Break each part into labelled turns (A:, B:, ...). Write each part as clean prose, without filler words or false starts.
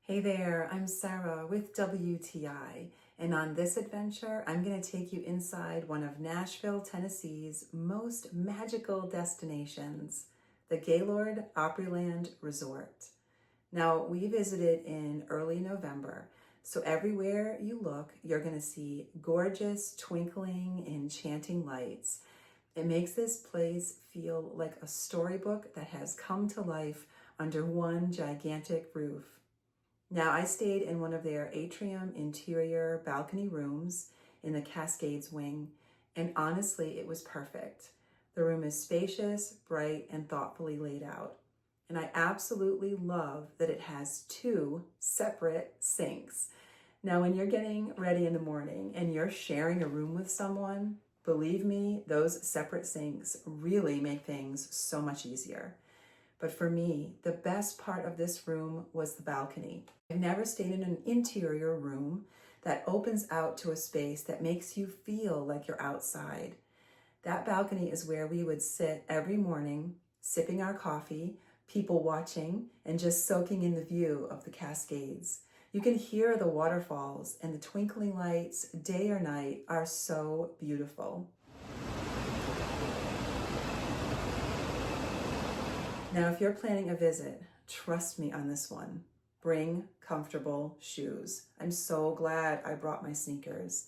A: Hey there, I'm Sarah with WTI, and on this adventure, I'm going to take you inside one of Nashville, Tennessee's most magical destinations, the Gaylord Opryland Resort. Now, we visited in early November, so everywhere you look, you're going to see gorgeous, twinkling, enchanting lights. It makes this place feel like a storybook that has come to life under one gigantic roof. Now, I stayed in one of their atrium interior balcony rooms in the Cascades wing, and honestly, it was perfect. The room is spacious, bright, and thoughtfully laid out. And I absolutely love that it has two separate sinks. Now, when you're getting ready in the morning and you're sharing a room with someone, believe me, those separate sinks really make things so much easier. But for me, the best part of this room was the balcony. I've never stayed in an interior room that opens out to a space that makes you feel like you're outside. That balcony is where we would sit every morning, sipping our coffee, people watching, and just soaking in the view of the Cascades. You can hear the waterfalls, and the twinkling lights, day or night, are so beautiful. Now, if you're planning a visit, trust me on this one. Bring comfortable shoes. I'm so glad I brought my sneakers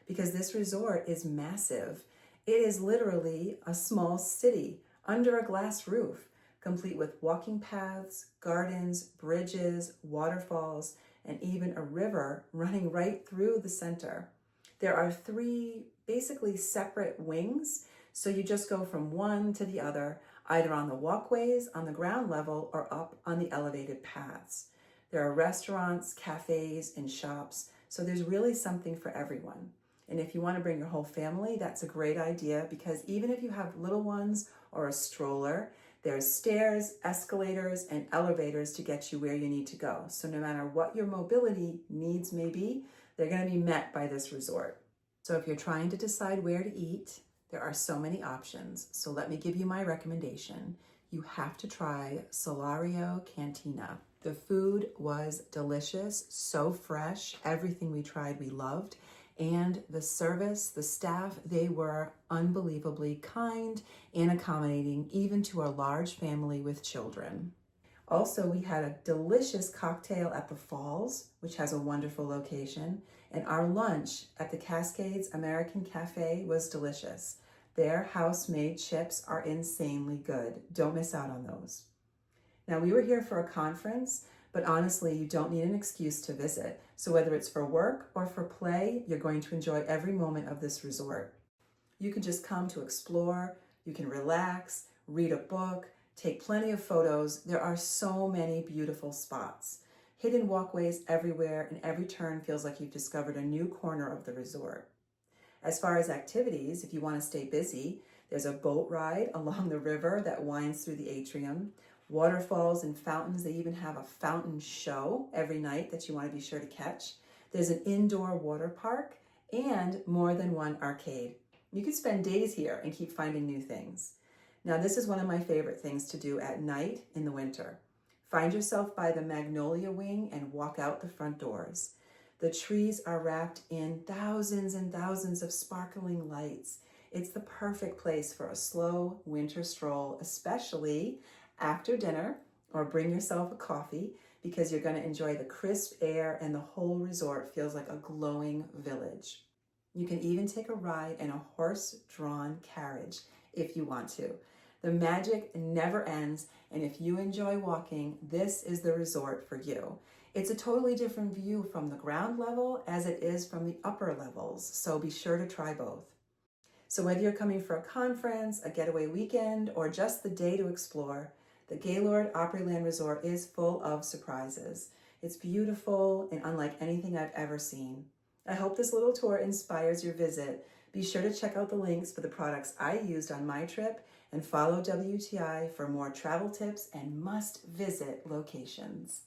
A: because this resort is massive. It is literally a small city under a glass roof, complete with walking paths, gardens, bridges, waterfalls, and even a river running right through the center. There are three basically separate wings, so you just go from one to the other, either on the walkways on the ground level or up on the elevated paths. There are restaurants, cafes, and shops, so there's really something for everyone. And if you want to bring your whole family, that's a great idea because even if you have little ones or a stroller, there's stairs, escalators, and elevators to get you where you need to go. So no matter what your mobility needs may be, they're going to be met by this resort. So if you're trying to decide where to eat, there are so many options. So let me give you my recommendation. You have to try Solario Cantina. The food was delicious, so fresh. Everything we tried, we loved. And the service, the staff, they were unbelievably kind and accommodating, even to a large family with children. Also, we had a delicious cocktail at the Falls, which has a wonderful location, and our lunch at the Cascades American Cafe was delicious. Their house-made chips are insanely good. Don't miss out on those. Now, we were here for a conference, but honestly, you don't need an excuse to visit. So whether it's for work or for play, you're going to enjoy every moment of this resort. You can just come to explore, you can relax, read a book, take plenty of photos. There are so many beautiful spots. Hidden walkways everywhere, and every turn feels like you've discovered a new corner of the resort. As far as activities, if you want to stay busy, there's a boat ride along the river that winds through the atrium, waterfalls and fountains. They even have a fountain show every night that you want to be sure to catch. There's an indoor water park and more than one arcade. You can spend days here and keep finding new things. Now, this is one of my favorite things to do at night in the winter. Find yourself by the Magnolia Wing and walk out the front doors. The trees are wrapped in thousands and thousands of sparkling lights. It's the perfect place for a slow winter stroll, especially after dinner, or bring yourself a coffee because you're going to enjoy the crisp air and the whole resort feels like a glowing village. You can even take a ride in a horse-drawn carriage if you want to. The magic never ends, and if you enjoy walking, this is the resort for you. It's a totally different view from the ground level as it is from the upper levels, so be sure to try both. So whether you're coming for a conference, a getaway weekend, or just the day to explore, the Gaylord Opryland Resort is full of surprises. It's beautiful and unlike anything I've ever seen. I hope this little tour inspires your visit. Be sure to check out the links for the products I used on my trip and follow WTI for more travel tips and must-visit locations.